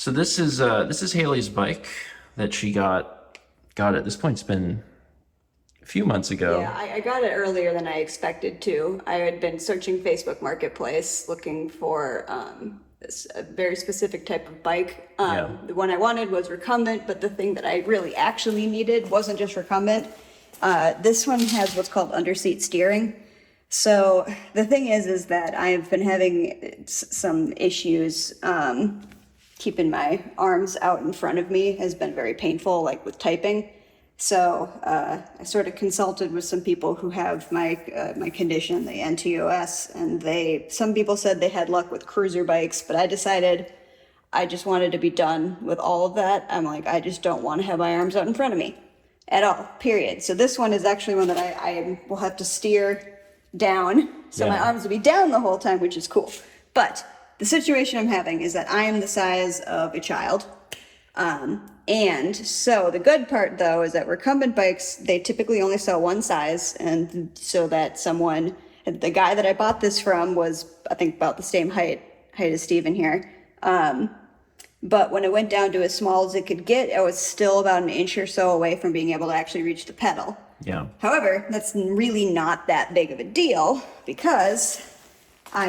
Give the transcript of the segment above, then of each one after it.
So this is Haley's bike that she got. God, at this point, it's been a few months ago. Yeah, I got it earlier than I expected to. I had been searching Facebook Marketplace looking for a very specific type of bike. Yeah. The one I wanted was recumbent, but the thing that I really actually needed wasn't just recumbent. This one has what's called underseat steering. So the thing is that I've been having some issues. Keeping my arms out in front of me has been very painful, like with typing. So I sort of consulted with some people who have my condition, the NTOS, and some people said they had luck with cruiser bikes, but I decided I just wanted to be done with all of that. I'm like, I just don't want to have my arms out in front of me at all, period. So this one is actually one that I will have to steer down, so my arms will be down the whole time, which is cool. But the situation I'm having is that I am the size of a child. And so the good part, though, is that recumbent bikes, they typically only sell one size. And so that the guy that I bought this from was, I think, about the same height as Steven here. But when it went down to as small as it could get, I was still about an inch or so away from being able to actually reach the pedal. Yeah. However, that's really not that big of a deal because I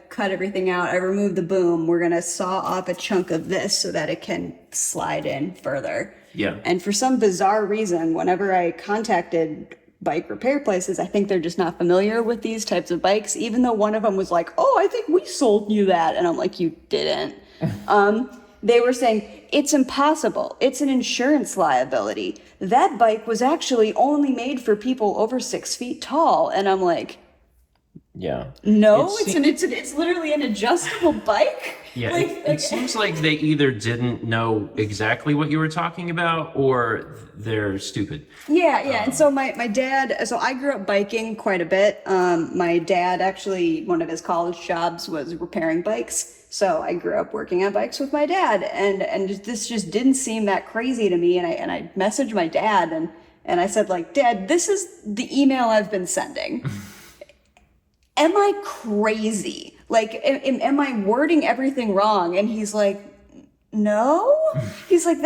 cut everything out. I removed the boom. We're going to saw off a chunk of this so that it can slide in further. Yeah. And for some bizarre reason, whenever I contacted bike repair places, I think they're just not familiar with these types of bikes, even though one of them was like, oh, I think we sold you that. And I'm like, you didn't. They were saying, it's impossible. It's an insurance liability. That bike was actually only made for people over 6 feet tall. And I'm like, yeah. no, it's literally an adjustable bike. Yeah, it seems like they either didn't know exactly what you were talking about or they're stupid. Yeah. And so my dad, so I grew up biking quite a bit. My dad actually, one of his college jobs was repairing bikes. So I grew up working on bikes with my dad, and this just didn't seem that crazy to me. And I messaged my dad and I said, like, Dad, this is the email I've been sending. Am I crazy? Like, am I wording everything wrong? And he's like, no. He's like,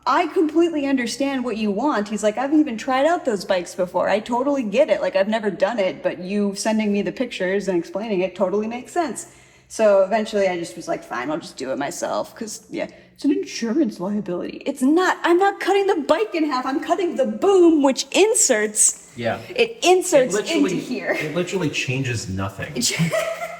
I completely understand what you want. He's like, I've even tried out those bikes before. I totally get it. Like, I've never done it, but you sending me the pictures and explaining it totally makes sense. So eventually I just was like, fine, I'll just do it myself. Because, yeah, it's an insurance liability. It's not. I'm not cutting the bike in half. I'm cutting the boom, which inserts. Yeah. It inserts into here. It literally changes nothing.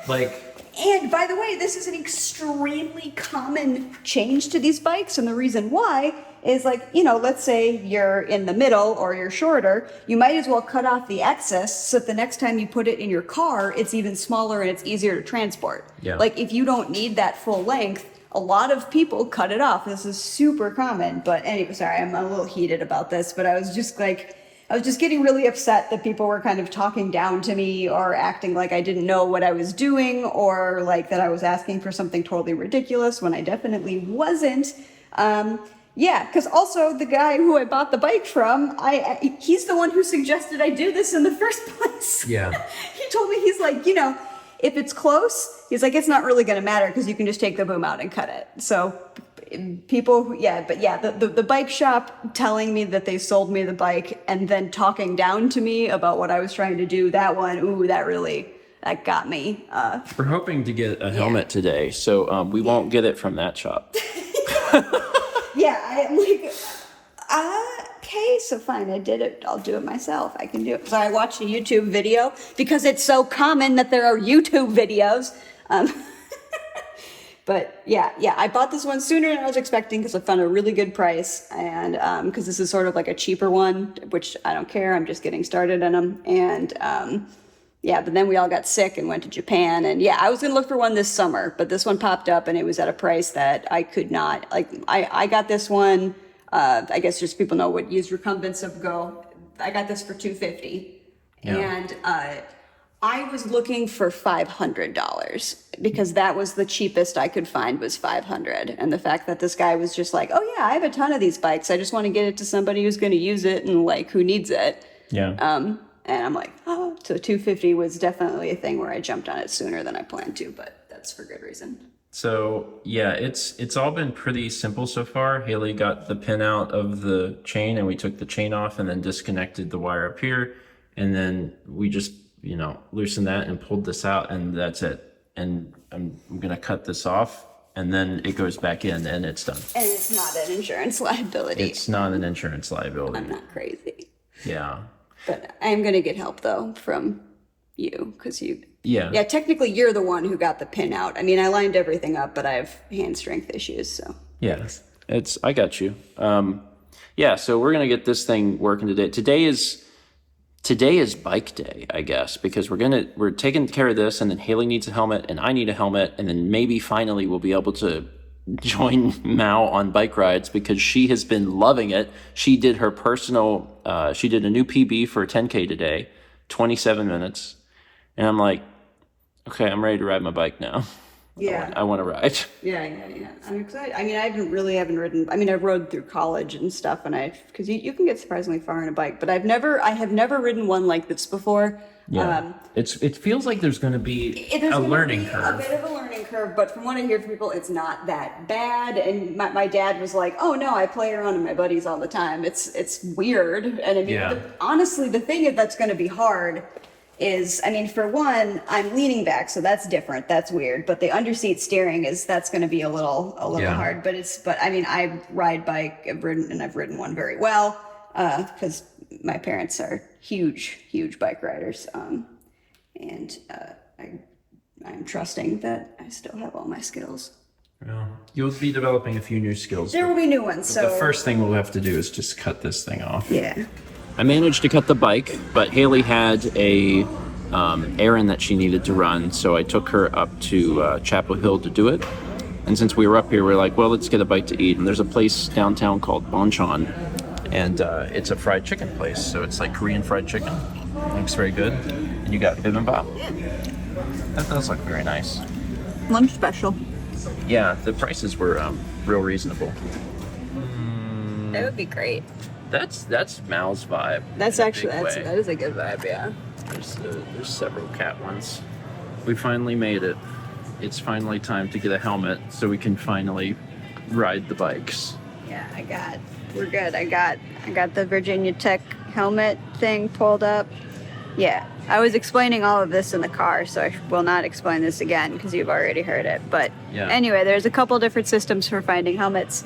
Like. And by the way, this is an extremely common change to these bikes. And the reason why is, like, let's say you're in the middle or you're shorter, you might as well cut off the excess so that the next time you put it in your car, it's even smaller and it's easier to transport. Yeah. Like, if you don't need that full length, a lot of people cut it off. This is super common. But anyway, sorry, I'm a little heated about this, but I was just getting really upset that people were kind of talking down to me or acting like I didn't know what I was doing, or like that I was asking for something totally ridiculous when I definitely wasn't. Yeah, because also the guy who I bought the bike from, he's the one who suggested I do this in the first place. Yeah. He told me, he's like, if it's close, he's like, it's not really going to matter because you can just take the boom out and cut it. So the bike shop telling me that they sold me the bike and then talking down to me about what I was trying to do, that got me. We're hoping to get a helmet today, so we won't get it from that shop. Yeah, I'm like, okay, so fine, I did it. I'll do it myself. I can do it. So I watched a YouTube video because it's so common that there are YouTube videos. But yeah, I bought this one sooner than I was expecting because I found a really good price, and because this is sort of like a cheaper one, which I don't care. I'm just getting started in them, and but then we all got sick and went to Japan, and I was gonna look for one this summer, but this one popped up and it was at a price that I could not. Like, I got this one. I guess just people know what used recumbents of go. I got this for $250, and I was looking for $500 because that was the cheapest I could find, was $500. And the fact that this guy was just like, oh yeah, I have a ton of these bikes. I just want to get it to somebody who's going to use it and like who needs it. Yeah. And I'm like, so $250 was definitely a thing where I jumped on it sooner than I planned to, but that's for good reason. So yeah, it's all been pretty simple so far. Haley got the pin out of the chain and we took the chain off and then disconnected the wire up here. And then we just, loosened that and pulled this out and that's it. And I'm gonna cut this off and then it goes back in and it's done. And it's not an insurance liability. It's not an insurance liability. I'm not crazy. Yeah. But I'm going to get help, though, from you, because Yeah. Yeah, technically, you're the one who got the pin out. I mean, I lined everything up, but I have hand strength issues, so. Yeah. I got you. Yeah, so we're going to get this thing working today. Today is bike day, I guess, because we're taking care of this, and then Haley needs a helmet, and I need a helmet, and then maybe finally we'll be able to join Mao on bike rides because she has been loving it. She did her she did a new PB for a 10K today, 27 minutes, and I'm like, okay, I'm ready to ride my bike now. Yeah. I want to ride. Yeah. I'm excited. I mean, I haven't ridden. I mean, I rode through college and stuff, and because you can get surprisingly far on a bike, but I have never ridden one like this before. Yeah. It feels like there's going to be a learning curve. A bit of a learning curve, but from what I hear from people, it's not that bad. And my dad was like, "Oh no, I play around with my buddies all the time. It's weird." And I mean, honestly, the thing that's going to be hard is, I mean, for one, I'm leaning back, so that's different. That's weird. But the underseat steering that's going to be a little hard. But I mean, I ride bike. I've ridden one very well because my parents are huge bike riders. And I'm trusting that I still have all my skills. Well, you'll be developing a few new skills. There will be new ones. So the first thing we'll have to do is just cut this thing off. Yeah. I managed to cut the bike, but Haley had a errand that she needed to run, so I took her up to Chapel Hill to do it. And since we were up here, we're like, well, let's get a bite to eat. And there's a place downtown called Bonchon, and it's a fried chicken place. So it's like Korean fried chicken. Looks very good. And you got bibimbap. That does look very nice. Lunch special. Yeah, the prices were real reasonable. That would be great. That's Mao's vibe. That's in a actually big way. that is a good vibe. Yeah. There's several cat ones. We finally made it. It's finally time to get a helmet so we can finally ride the bikes. Yeah, we're good. I got the Virginia Tech helmet thing pulled up. Yeah, I was explaining all of this in the car, so I will not explain this again because you've already heard it. But Anyway, there's a couple different systems for finding helmets.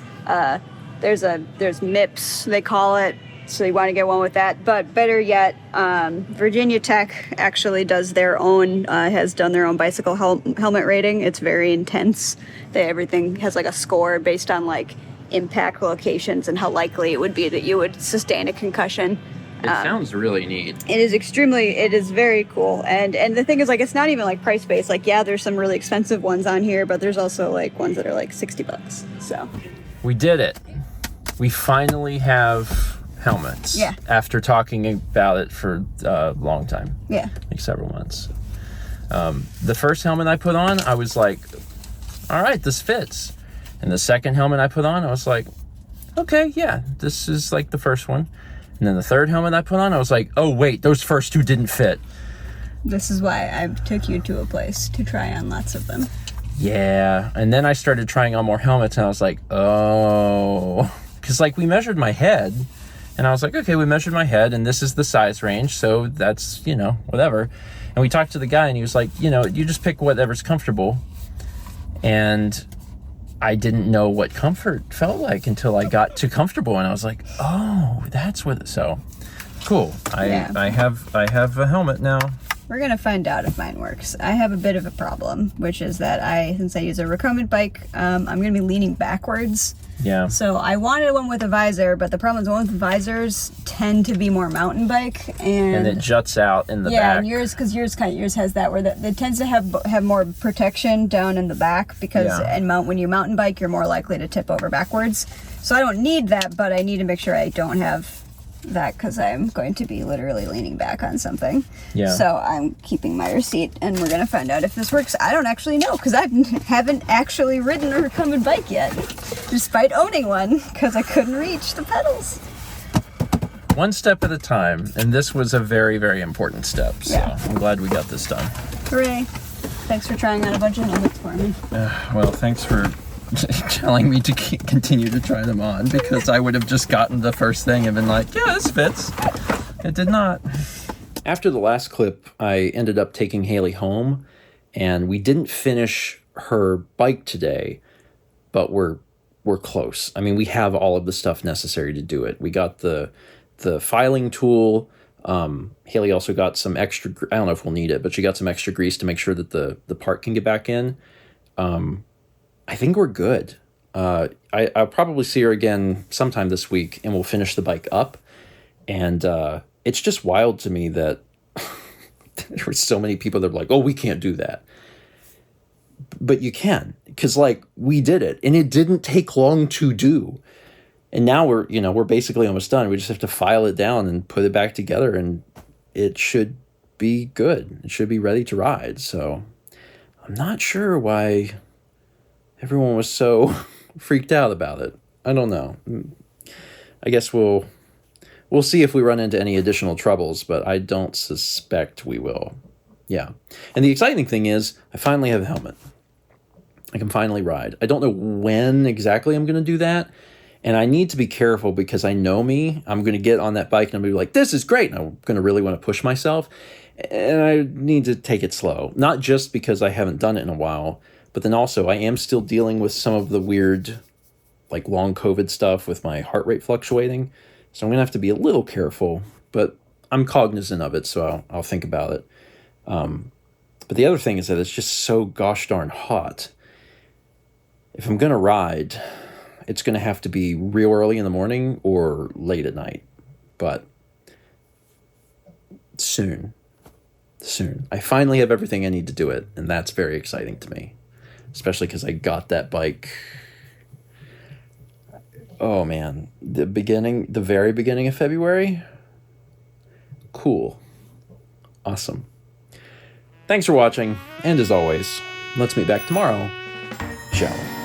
There's MIPS, they call it, so you want to get one with that. But better yet, Virginia Tech actually has done their own bicycle helmet rating. It's very intense. Everything has like a score based on like impact locations and how likely it would be that you would sustain a concussion. It sounds really neat. It is very cool. And the thing is, like, it's not even like price based. Like, yeah, there's some really expensive ones on here, but there's also like ones that are like $60. So we did it. We finally have helmets. Yeah. After talking about it for a long time. Yeah. Like several months. The first helmet I put on, I was like, all right, this fits. And the second helmet I put on, I was like, okay, yeah, this is like the first one. And then the third helmet I put on, I was like, oh, wait, those first two didn't fit. This is why I took you to a place to try on lots of them. Yeah. And then I started trying on more helmets, and I was like, oh. Because, like, we measured my head, and I was like, okay, we measured my head, and this is the size range, so that's, whatever. And we talked to the guy, and he was like, you just pick whatever's comfortable. And I didn't know what comfort felt like until I got to comfortable, and I was like, oh, that's what. So cool. I have a helmet now. We're gonna find out if mine works. I have a bit of a problem, which is that since I use a recumbent bike, I'm gonna be leaning backwards. Yeah. So I wanted one with a visor, but the problem is the one with visors tend to be more mountain bike, and it juts out in the back. Yeah, and yours has that where it tends to have more protection down in the back because when you mountain bike, you're more likely to tip over backwards. So I don't need that, but I need to make sure I don't have that because I'm going to be literally leaning back on something. Yeah. So I'm keeping my receipt, and we're gonna find out if this works. I don't actually know because I haven't actually ridden a recumbent bike yet, despite owning one, because I couldn't reach the pedals. One step at a time, and this was a very, very important step. So I'm glad we got this done. Hooray! Thanks for trying on a bunch of helmets for me. Well, thanks for telling me to continue to try them on, because I would have just gotten the first thing and been like, yeah, this fits. It did not. After the last clip, I ended up taking Hayley home, and we didn't finish her bike today, but we're close. I mean, we have all of the stuff necessary to do it. We got the filing tool. Hayley also got some extra, I don't know if we'll need it, but she got some extra grease to make sure that the part can get back in. I think we're good. I'll probably see her again sometime this week, and we'll finish the bike up. And it's just wild to me that there were so many people that were like, oh, we can't do that. But you can, because like we did it, and it didn't take long to do. And now we're basically almost done. We just have to file it down and put it back together, and it should be good. It should be ready to ride. So I'm not sure why everyone was so freaked out about it. I don't know. I guess we'll see if we run into any additional troubles, but I don't suspect we will. Yeah. And the exciting thing is I finally have a helmet. I can finally ride. I don't know when exactly I'm going to do that. And I need to be careful, because I know me. I'm going to get on that bike and I'm going to be like, this is great. And I'm going to really want to push myself. And I need to take it slow. Not just because I haven't done it in a while, but then also I am still dealing with some of the weird, like long COVID stuff with my heart rate fluctuating. So I'm going to have to be a little careful, but I'm cognizant of it, so I'll think about it. But the other thing is that it's just so gosh darn hot. If I'm going to ride, it's going to have to be real early in the morning or late at night. But soon. I finally have everything I need to do it, and that's very exciting to me. Especially because I got that bike. Oh man, the very beginning of February. Cool. Awesome. Thanks for watching, and as always, let's meet back tomorrow, shall we?